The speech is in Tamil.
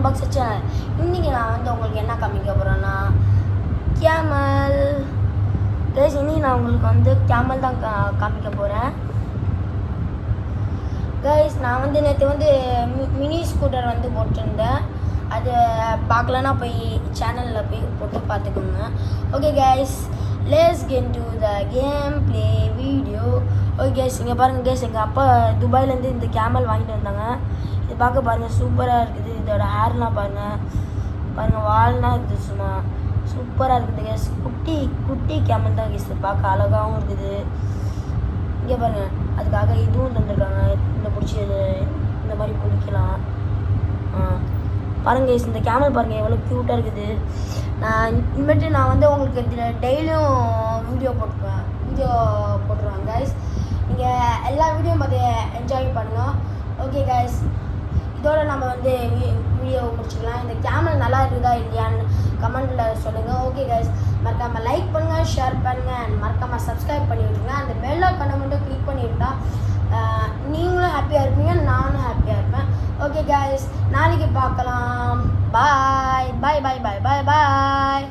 Unbox channel. இன்றைக்கி நான் வந்து உங்களுக்கு என்ன காமிக்க போகிறேன்னா கேமல். கைஸ் இன்றைக்கி நான் உங்களுக்கு வந்து கேமல் தான் காமிக்க போகிறேன். கைஸ் நான் வந்து நேற்று வந்து மினி ஸ்கூட்டர் வந்து போட்டிருந்தேன். அது பார்க்கலன்னா போய் சேனலில் போய் போட்டு பார்த்துக்கோங்க. Okay guys, let's get to the game play video. Okay guys, இங்கே பாருங்கள் கைஸ், எங்கள் அப்பா துபாயிலேருந்து இந்த கேமல் வாங்கிட்டு வந்தாங்க. இது பார்க்க பாருங்கள், சூப்பராக இருக்குது. இதோட ஹேர்லாம் பாருங்கள் வால்லாம் இருக்குது, சும்மா சூப்பராக இருக்குது கைஸ். குட்டி கேமல் தான் கைஸ், பார்க்க அழகாகவும் இருக்குது. இங்கே பாருங்கள், அதுக்காக இதுவும் தந்துருக்காங்க. இந்த பிடிச்சது இந்த மாதிரி பிடிக்கலாம். பாருங்கள் கைஸ், இந்த கேமல் பாருங்கள் எவ்வளோ க்யூட்டாக இருக்குது. இனிமேட்டு நான் வந்து உங்களுக்கு இதில் டெய்லியும் வீடியோ போட்டுருவேன் கைஸ். நீங்கள் எல்லா வீடியோ பார்த்து என்ஜாய் பண்ணுங்கள். ஓகே கைஸ், இதோட நம்ம வந்து வீடியோ முடிச்சுக்கலாம். இந்த கேமல் நல்லா இருக்குதா இல்லையான்னு கமெண்ட்டில் சொல்லுங்கள். ஓகே கைஸ், மறக்காமல் லைக் பண்ணுங்கள், ஷேர் பண்ணுங்கள், அண்ட் மறக்காமல் சப்ஸ்கிரைப் பண்ணி விட்ருங்க. அந்த பெல் ஐக்கானை மட்டும் கிளிக் பண்ணி விட்டால் நீங்களும் ஹாப்பியாக இருப்பீங்க, நானும் ஹாப்பியாக இருப்பேன். ஓகே கைஸ், நாளைக்கு பார்க்கலாம். பாய் பாய் பாய் பாய் பாய் பாய்.